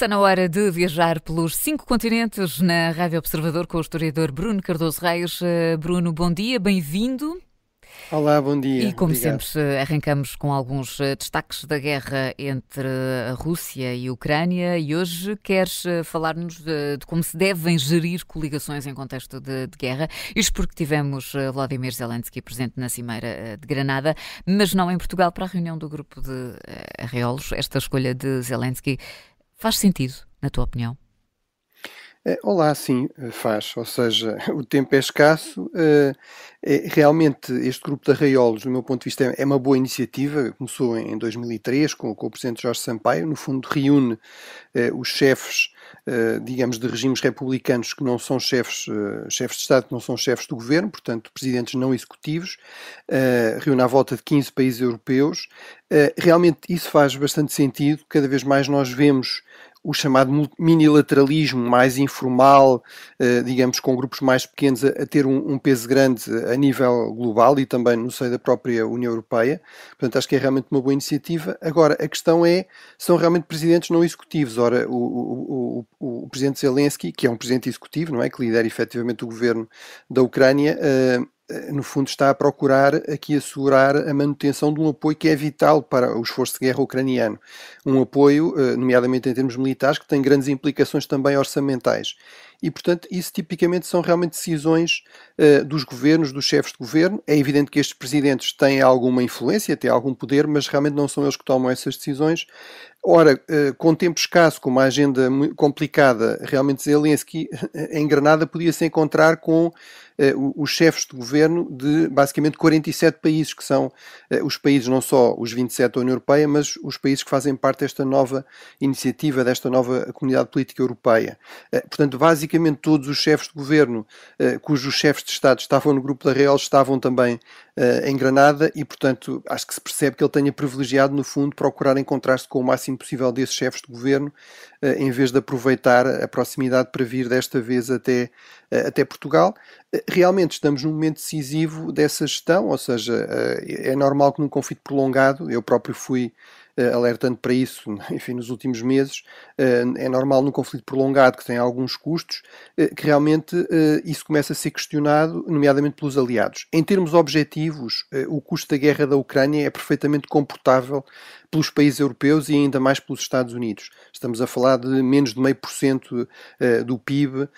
Está na hora de viajar pelos 5 continentes na Rádio Observador com o historiador Bruno Cardoso Reis. Bruno, bom dia, bem-vindo. Olá, bom dia. E como Obrigado. sempre arrancamos com alguns destaques da guerra entre a Rússia e a Ucrânia e hoje queres falar-nos de como se devem gerir coligações em contexto de guerra. Isto porque tivemos Volodymyr Zelensky presente na Cimeira de Granada, mas não em Portugal para a reunião do grupo de arreolos. Esta escolha de Zelensky faz sentido, na tua opinião? Olá, sim, faz. Ou seja, o tempo é escasso. Realmente, este grupo de arraiolos, do meu ponto de vista, é uma boa iniciativa. Começou em 2003 com o presidente Jorge Sampaio. No fundo, reúne os chefes, digamos, de regimes republicanos que não são chefes de Estado, que não são chefes do governo, portanto, presidentes não executivos. Reúne à volta de 15 países europeus. Realmente, isso faz bastante sentido. Cada vez mais nós vemos o chamado minilateralismo mais informal, digamos, com grupos mais pequenos, a ter um peso grande a nível global e também no seio da própria União Europeia. Portanto, acho que é realmente uma boa iniciativa. Agora, a questão é, são realmente presidentes não executivos. Ora, o presidente Zelensky, que é um presidente executivo, não é, que lidera efetivamente o governo da Ucrânia, no fundo está a procurar aqui assegurar a manutenção de um apoio que é vital para o esforço de guerra ucraniano. Um apoio, nomeadamente em termos militares, que tem grandes implicações também orçamentais. E, portanto, isso tipicamente são realmente decisões dos governos, dos chefes de governo. É evidente que estes presidentes têm alguma influência, têm algum poder, mas realmente não são eles que tomam essas decisões. Ora, com tempo escasso, com uma agenda muito complicada, realmente Zelensky em Granada podia-se encontrar com os chefes de governo de basicamente 47 países, que são os países, não só os 27 da União Europeia, mas os países que fazem parte desta nova iniciativa, desta nova comunidade política europeia. Portanto, basicamente todos os chefes de governo, cujos chefes de Estado estavam no grupo de arreolos, estavam também em Granada e, portanto, acho que se percebe que ele tenha privilegiado, no fundo, procurar encontrar-se com o máximo possível desses chefes de governo, em vez de aproveitar a proximidade para vir desta vez até Portugal. Realmente estamos num momento decisivo dessa gestão, ou seja, é normal que num conflito prolongado, eu próprio fui alertando para isso, enfim, nos últimos meses, é normal num conflito prolongado que tem alguns custos, que realmente isso começa a ser questionado, nomeadamente pelos aliados. Em termos objetivos, o custo da guerra da Ucrânia é perfeitamente comportável pelos países europeus e ainda mais pelos Estados Unidos. Estamos a falar de menos de 0,5% do PIB,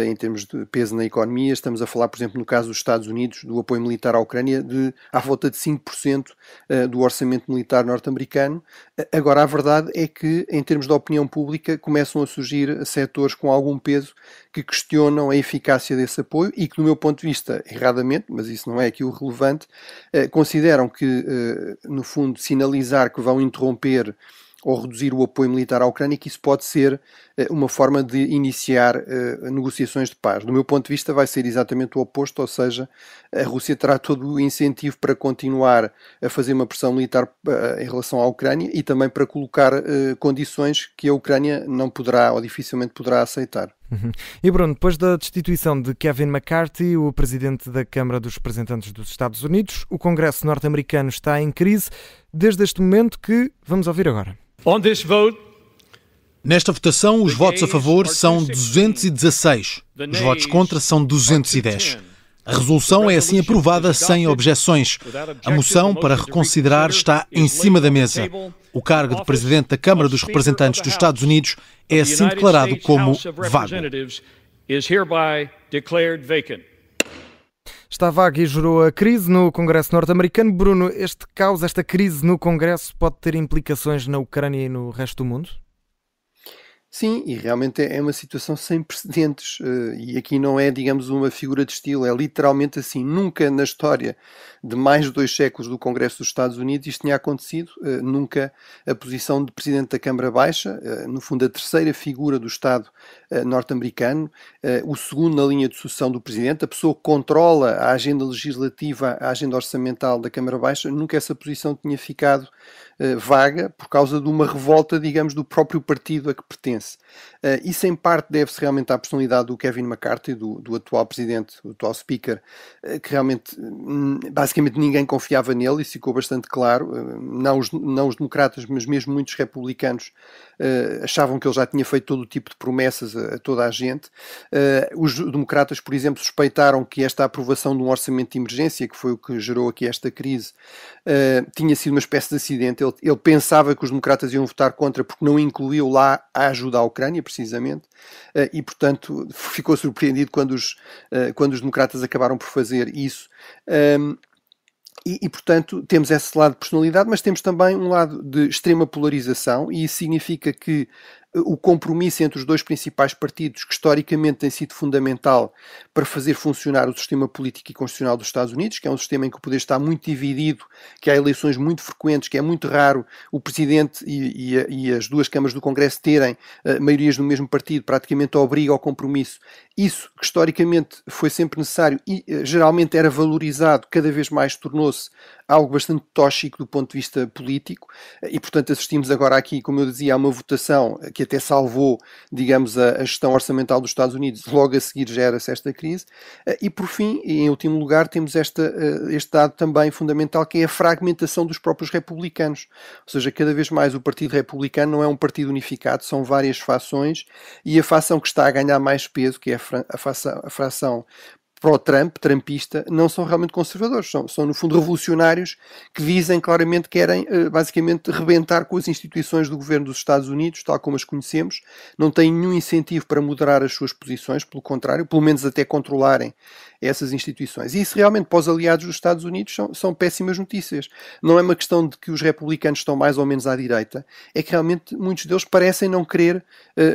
em termos de peso na economia. Estamos a falar, por exemplo, no caso dos Estados Unidos, do apoio militar à Ucrânia, de à volta de 5% do orçamento militar norte-americano. Agora, a verdade é que, em termos de opinião pública, começam a surgir setores com algum peso que questionam a eficácia desse apoio e que, do meu ponto de vista, erradamente, mas isso não é aqui o relevante, consideram que, no fundo, sinalizar que vão interromper ou reduzir o apoio militar à Ucrânia, que isso pode ser uma forma de iniciar negociações de paz. Do meu ponto de vista vai ser exatamente o oposto, ou seja, a Rússia terá todo o incentivo para continuar a fazer uma pressão militar em relação à Ucrânia e também para colocar condições que a Ucrânia não poderá ou dificilmente poderá aceitar. E Bruno, depois da destituição de Kevin McCarthy, o presidente da Câmara dos Representantes dos Estados Unidos, o Congresso norte-americano está em crise desde este momento que vamos ouvir agora. Nesta votação, os votos a favor são 216, os votos contra são 210. A resolução é assim aprovada sem objeções. A moção para reconsiderar está em cima da mesa. O cargo de presidente da Câmara dos Representantes dos Estados Unidos é assim declarado como vago. Está vago e gerou a crise no Congresso norte-americano. Bruno, este caos, esta crise no Congresso pode ter implicações na Ucrânia e no resto do mundo? Sim, e realmente é uma situação sem precedentes e aqui não é, digamos, uma figura de estilo, é literalmente assim. Nunca na história de mais de 2 séculos do Congresso dos Estados Unidos isto tinha acontecido, nunca a posição de Presidente da Câmara Baixa, no fundo a terceira figura do Estado norte-americano, o segundo na linha de sucessão do Presidente, a pessoa que controla a agenda legislativa, a agenda orçamental da Câmara Baixa, nunca essa posição tinha ficado vaga por causa de uma revolta, digamos, do próprio partido a que pertence. estadunidense. Isso em parte deve-se realmente à personalidade do Kevin McCarthy, do atual presidente, do atual speaker, que realmente, basicamente ninguém confiava nele, isso ficou bastante claro, não os democratas, mas mesmo muitos republicanos achavam que ele já tinha feito todo o tipo de promessas a toda a gente. Os democratas, por exemplo, suspeitaram que esta aprovação de um orçamento de emergência, que foi o que gerou aqui esta crise, tinha sido uma espécie de acidente. Ele pensava que os democratas iam votar contra porque não incluiu lá a ajuda à Ucrânia, precisamente, e portanto ficou surpreendido quando os democratas acabaram por fazer isso. Portanto, temos esse lado de personalidade, mas temos também um lado de extrema polarização, e isso significa que o compromisso entre os dois principais partidos, que historicamente tem sido fundamental para fazer funcionar o sistema político e constitucional dos Estados Unidos, que é um sistema em que o poder está muito dividido, que há eleições muito frequentes, que é muito raro o Presidente e as duas câmaras do Congresso terem maiorias no mesmo partido, praticamente obriga ao compromisso. Isso, que historicamente foi sempre necessário e geralmente era valorizado, cada vez mais tornou-se algo bastante tóxico do ponto de vista político, e portanto assistimos agora aqui, como eu dizia, a uma votação que até salvou, digamos, a gestão orçamental dos Estados Unidos. Logo a seguir gera-se esta crise, e por fim, e em último lugar, temos este dado também fundamental, que é a fragmentação dos próprios republicanos, ou seja, cada vez mais o Partido Republicano não é um partido unificado, são várias fações, e a fação que está a ganhar mais peso, que é a fração pró-Trump, trumpista, não são realmente conservadores, são no fundo revolucionários que dizem claramente que querem basicamente rebentar com as instituições do governo dos Estados Unidos, tal como as conhecemos, não têm nenhum incentivo para moderar as suas posições, pelo contrário, pelo menos até controlarem essas instituições. E isso realmente para os aliados dos Estados Unidos são péssimas notícias. Não é uma questão de que os republicanos estão mais ou menos à direita, é que realmente muitos deles parecem não querer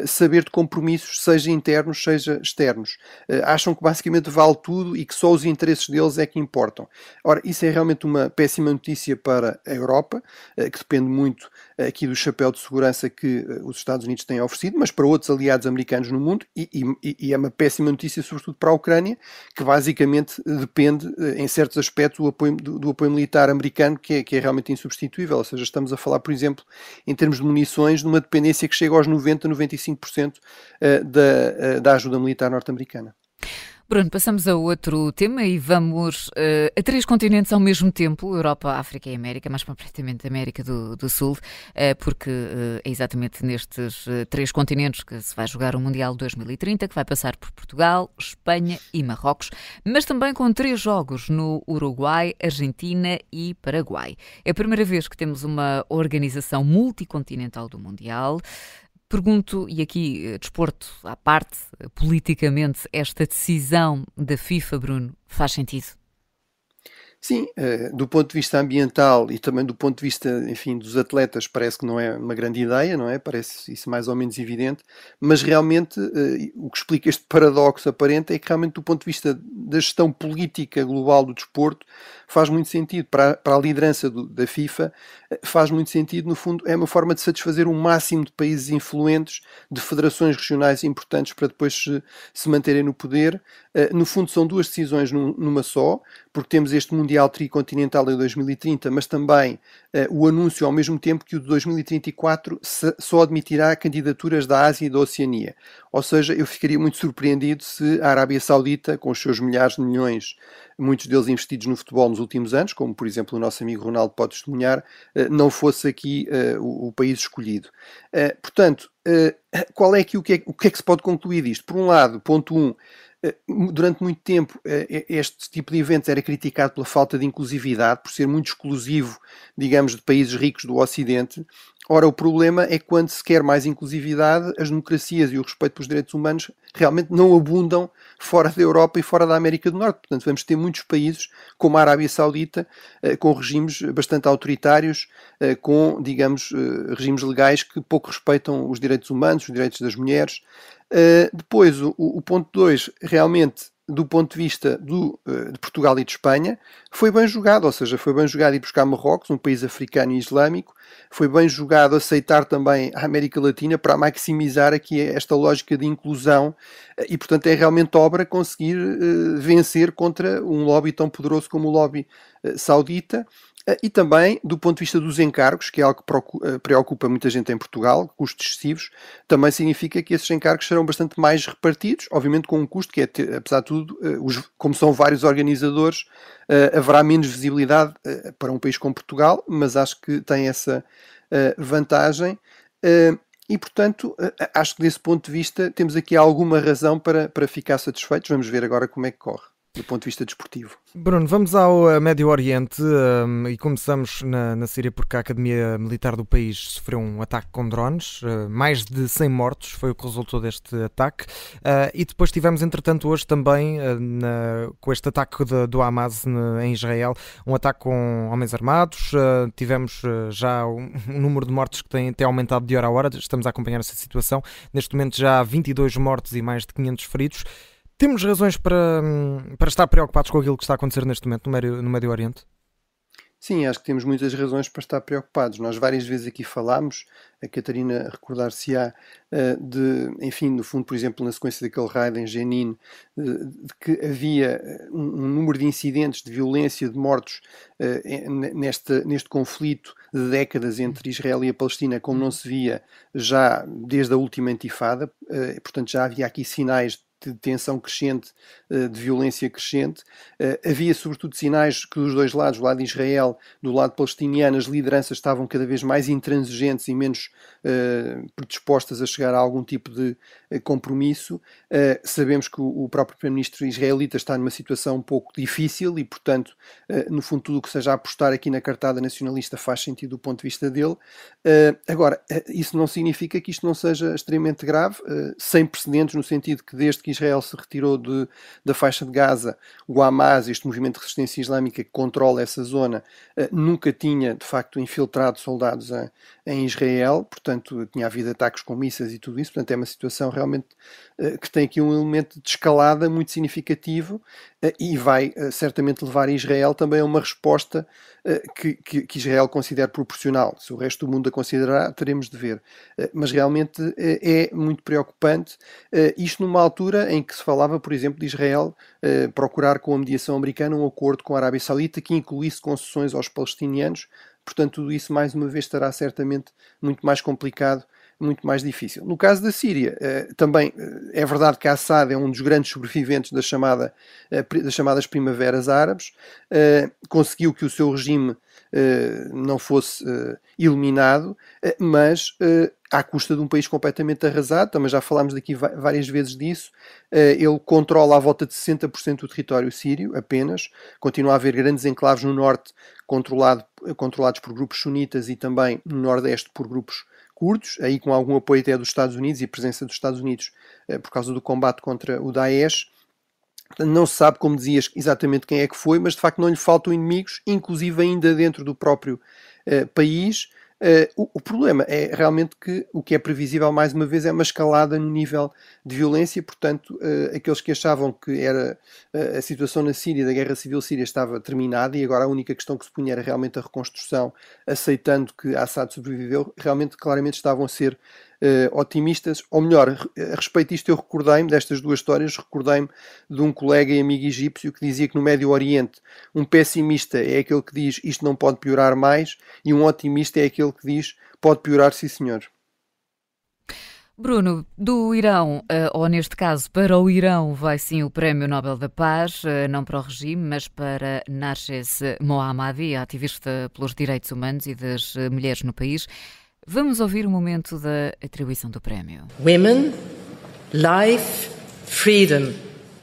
saber de compromissos, seja internos, seja externos. Acham que basicamente vale tudo e que só os interesses deles é que importam. Ora, isso é realmente uma péssima notícia para a Europa, que depende muito aqui do chapéu de segurança que os Estados Unidos têm oferecido, mas para outros aliados americanos no mundo, e é uma péssima notícia sobretudo para a Ucrânia, que basicamente depende, em certos aspectos, do apoio militar americano, que é realmente insubstituível. Ou seja, estamos a falar, por exemplo, em termos de munições, de uma dependência que chega aos 90-95% da ajuda militar norte-americana. Bruno, passamos a outro tema e vamos a 3 continentes ao mesmo tempo, Europa, África e América, mais concretamente América do Sul, porque é exatamente nestes 3 continentes que se vai jogar o Mundial 2030, que vai passar por Portugal, Espanha e Marrocos, mas também com 3 jogos no Uruguai, Argentina e Paraguai. É a primeira vez que temos uma organização multicontinental do Mundial. Pergunto, e aqui desporto à parte, politicamente, esta decisão da FIFA, Bruno, faz sentido? Sim, do ponto de vista ambiental e também do ponto de vista, enfim, dos atletas, parece que não é uma grande ideia, não é? Parece isso mais ou menos evidente, mas realmente o que explica este paradoxo aparente é que realmente do ponto de vista da gestão política global do desporto faz muito sentido, para a liderança da FIFA faz muito sentido, no fundo é uma forma de satisfazer o máximo de países influentes, de federações regionais importantes para depois se manterem no poder. No fundo são 2 decisões numa só, porque temos este Mundial Tricontinental em 2030, mas também o anúncio ao mesmo tempo que o de 2034 só admitirá candidaturas da Ásia e da Oceania. Ou seja, eu ficaria muito surpreendido se a Arábia Saudita, com os seus milhares de milhões, muitos deles investidos no futebol nos últimos anos, como por exemplo o nosso amigo Ronaldo pode testemunhar, não fosse aqui o país escolhido. Portanto, qual é aqui o que é que se pode concluir disto? Por um lado, ponto 1, durante muito tempo este tipo de eventos era criticado pela falta de inclusividade, por ser muito exclusivo, digamos, de países ricos do Ocidente. Ora, o problema é que quando se quer mais inclusividade, as democracias e o respeito pelos direitos humanos realmente não abundam fora da Europa e fora da América do Norte. Portanto, vamos ter muitos países, como a Arábia Saudita, com regimes bastante autoritários, com, digamos, regimes legais que pouco respeitam os direitos humanos, os direitos das mulheres. Depois, o ponto 2, realmente, do ponto de vista de Portugal e de Espanha, foi bem jogado, ou seja, foi bem jogado ir buscar Marrocos, um país africano e islâmico, foi bem jogado aceitar também a América Latina para maximizar aqui esta lógica de inclusão e, portanto, é realmente obra conseguir vencer contra um lobby tão poderoso como o lobby saudita. E também, do ponto de vista dos encargos, que é algo que preocupa muita gente em Portugal, custos excessivos, também significa que esses encargos serão bastante mais repartidos, obviamente com um custo que é, apesar de tudo, como são vários organizadores, haverá menos visibilidade para um país como Portugal, mas acho que tem essa vantagem. E, portanto, acho que desse ponto de vista temos aqui alguma razão para ficar satisfeitos. Vamos ver agora como é que corre, do ponto de vista desportivo. Bruno, vamos ao Médio Oriente e começamos na Síria, porque a Academia Militar do país sofreu um ataque com drones, mais de 100 mortos foi o que resultou deste ataque, e depois tivemos, entretanto, hoje também, com este ataque do Hamas em Israel, um ataque com homens armados, tivemos já um número de mortos que tem aumentado de hora a hora, estamos a acompanhar essa situação, neste momento já há 22 mortos e mais de 500 feridos. Temos razões para estar preocupados com aquilo que está a acontecer neste momento no Médio Oriente? Sim, acho que temos muitas razões para estar preocupados. Nós várias vezes aqui falámos, a Catarina recordar-se-á enfim, no fundo, por exemplo, na sequência daquele raid em Jenin, de que havia um número de incidentes de violência, de mortos neste conflito de décadas entre Israel e a Palestina, como não se via já desde a última intifada. Portanto, já havia aqui sinais de tensão crescente, de violência crescente. Havia sobretudo sinais que dos dois lados, do lado de Israel, do lado palestiniano, as lideranças estavam cada vez mais intransigentes e menos predispostas a chegar a algum tipo de compromisso. Sabemos que o próprio primeiro-ministro israelita está numa situação um pouco difícil e, portanto, no fundo, tudo o que seja apostar aqui na cartada nacionalista faz sentido do ponto de vista dele. Agora, isso não significa que isto não seja extremamente grave, sem precedentes, no sentido que desde que Israel se retirou da faixa de Gaza, o Hamas, este movimento de resistência islâmica que controla essa zona, nunca tinha, de facto, infiltrado soldados em Israel, portanto, tinha havido ataques com mísseis e tudo isso, portanto, é uma situação realmente que tem aqui um elemento de escalada muito significativo e vai certamente levar Israel também a uma resposta que Israel considera proporcional. Se o resto do mundo a considerar, teremos de ver. Mas realmente é muito preocupante, isto numa altura em que se falava, por exemplo, de Israel procurar com a mediação americana um acordo com a Arábia Saudita que incluísse concessões aos palestinianos. Portanto, tudo isso, mais uma vez, estará certamente muito mais complicado, muito mais difícil. No caso da Síria, também é verdade que Assad é um dos grandes sobreviventes das chamadas primaveras árabes, conseguiu que o seu regime não fosse eliminado, mas à custa de um país completamente arrasado. Também já falámos daqui várias vezes disso. Ele controla à volta de 60% do território sírio apenas, continua a haver grandes enclaves no norte controlados por grupos sunitas e também no nordeste por grupos curdos, aí com algum apoio até dos Estados Unidos e a presença dos Estados Unidos por causa do combate contra o Daesh. Não se sabe, como dizias, exatamente quem é que foi, mas de facto não lhe faltam inimigos, inclusive ainda dentro do próprio país. O problema é realmente que o que é previsível, mais uma vez, é uma escalada no nível de violência. Portanto, aqueles que achavam que a situação na Síria, da guerra civil síria, estava terminada e agora a única questão que se punha era realmente a reconstrução, aceitando que Assad sobreviveu, realmente claramente estavam a ser otimistas. Ou melhor, a respeito disto, eu recordei-me destas duas histórias, recordei-me de um colega e amigo egípcio que dizia que no Médio Oriente um pessimista é aquele que diz isto não pode piorar mais e um otimista é aquele que diz pode piorar, sim senhor. Bruno, do Irão, ou neste caso para o Irão, vai sim o Prémio Nobel da Paz, não para o regime, mas para Narges Mohammadi, ativista pelos direitos humanos e das mulheres no país. Vamos ouvir o momento da atribuição do prémio. Women, life, freedom.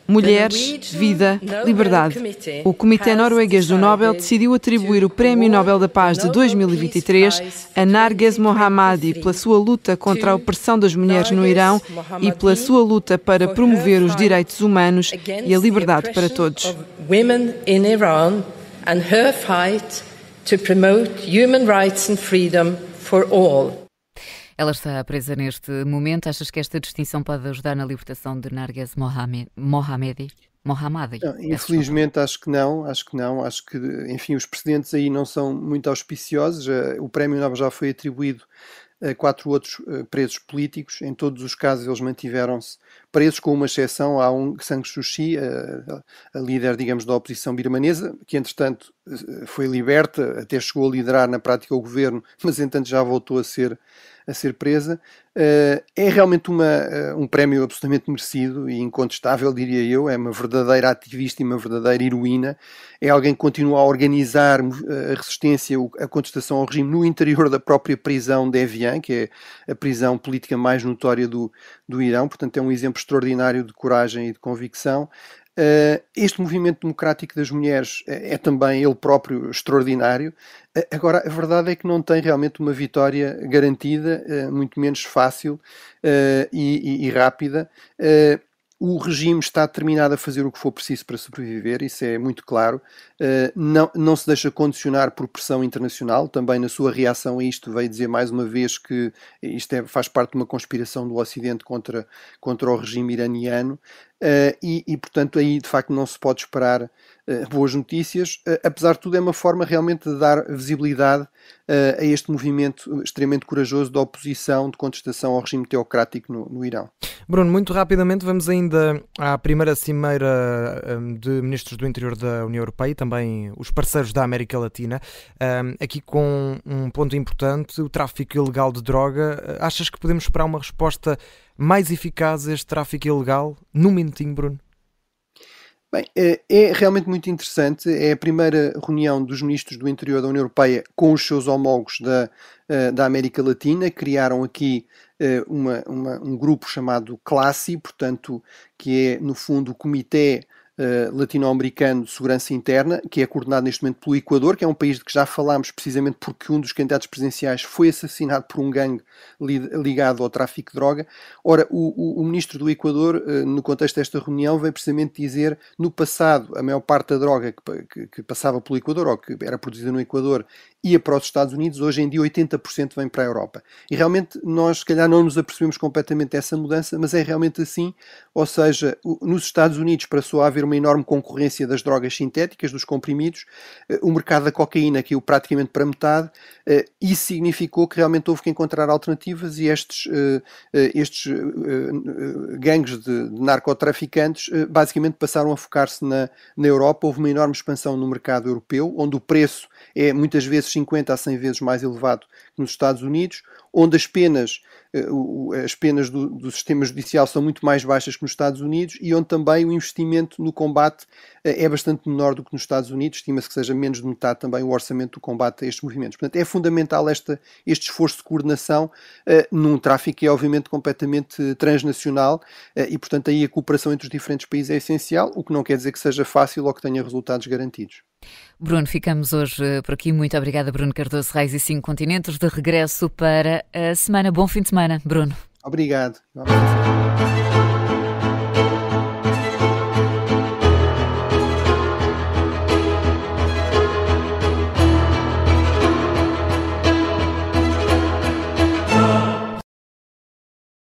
Mulheres, vida, liberdade. O Comitê Norueguês do Nobel decidiu atribuir o Prémio Nobel da Paz de 2023 a Narges Mohammadi pela sua luta contra a opressão das mulheres no Irão e pela sua luta para promover os direitos humanos e a liberdade para todos. Women in Iran and her fight to promote human rights and freedom for all. Ela está presa neste momento. Achas que esta distinção pode ajudar na libertação de Narges Mohammadi? Não, infelizmente acho que não. Acho que, enfim, os precedentes aí não são muito auspiciosos. O Prémio Nobel já foi atribuído 4 outros presos políticos. Em todos os casos eles mantiveram-se presos, com uma exceção. Há Aung San Suu Kyi, a líder, digamos, da oposição birmanesa, que entretanto foi liberta, até chegou a liderar na prática o governo, mas entretanto já voltou a ser presa. É realmente um prémio absolutamente merecido e incontestável, diria eu. É uma verdadeira ativista e uma verdadeira heroína. É alguém que continua a organizar a resistência, a contestação ao regime no interior da própria prisão de Evian, que é a prisão política mais notória do Irão. Portanto, é um exemplo extraordinário de coragem e de convicção. Este movimento democrático das mulheres é também ele próprio extraordinário. Agora, a verdade é que não tem realmente uma vitória garantida, muito menos fácil e rápida. O regime está determinado a fazer o que for preciso para sobreviver, isso é muito claro. Não se deixa condicionar por pressão internacional. Também na sua reação a isto veio dizer mais uma vez que isto faz parte de uma conspiração do Ocidente contra o regime iraniano. E, portanto, aí de facto não se pode esperar boas notícias. Apesar de tudo, é uma forma realmente de dar visibilidade a este movimento extremamente corajoso de oposição, de contestação ao regime teocrático no Irão. Bruno, muito rapidamente vamos ainda à primeira cimeira de ministros do interior da União Europeia e também os parceiros da América Latina, aqui com um ponto importante, o tráfico ilegal de droga. Achas que podemos esperar uma resposta mais eficaz a este tráfico ilegal? Num minutinho, Bruno. Bem, é realmente muito interessante. É a primeira reunião dos ministros do interior da União Europeia com os seus homólogos da América Latina. Criaram aqui um grupo chamado CLASI, portanto, que é, no fundo, o Comitê Latino-Americano de Segurança Interna, que é coordenado neste momento pelo Equador, que é um país de que já falámos precisamente porque um dos candidatos presidenciais foi assassinado por um gangue ligado ao tráfico de droga. Ora, o ministro do Equador, no contexto desta reunião, veio precisamente dizer, no passado, a maior parte da droga que passava pelo Equador, ou que era produzida no Equador, ia para os Estados Unidos. Hoje em dia 80% vem para a Europa. E realmente nós, se calhar, não nos apercebemos completamente dessa mudança, mas é realmente assim. Ou seja, nos Estados Unidos passou a haver uma enorme concorrência das drogas sintéticas, dos comprimidos. O mercado da cocaína caiu praticamente para metade. Isso significou que realmente houve que encontrar alternativas e estes gangues de narcotraficantes basicamente passaram a focar-se na Europa. Houve uma enorme expansão no mercado europeu, onde o preço é muitas vezes 50 a 100 vezes mais elevado que nos Estados Unidos, onde as penas do sistema judicial são muito mais baixas que nos Estados Unidos e onde também o investimento no combate é bastante menor do que nos Estados Unidos. Estima-se que seja menos de metade também o orçamento do combate a estes movimentos. Portanto, é fundamental este esforço de coordenação num tráfico que é obviamente completamente transnacional e, portanto, aí a cooperação entre os diferentes países é essencial, o que não quer dizer que seja fácil ou que tenha resultados garantidos. Bruno, ficamos hoje por aqui. Muito obrigada, Bruno Cardoso Reis e 5 Continentes, de regresso para a semana. Bom fim de semana, Bruno. Obrigado.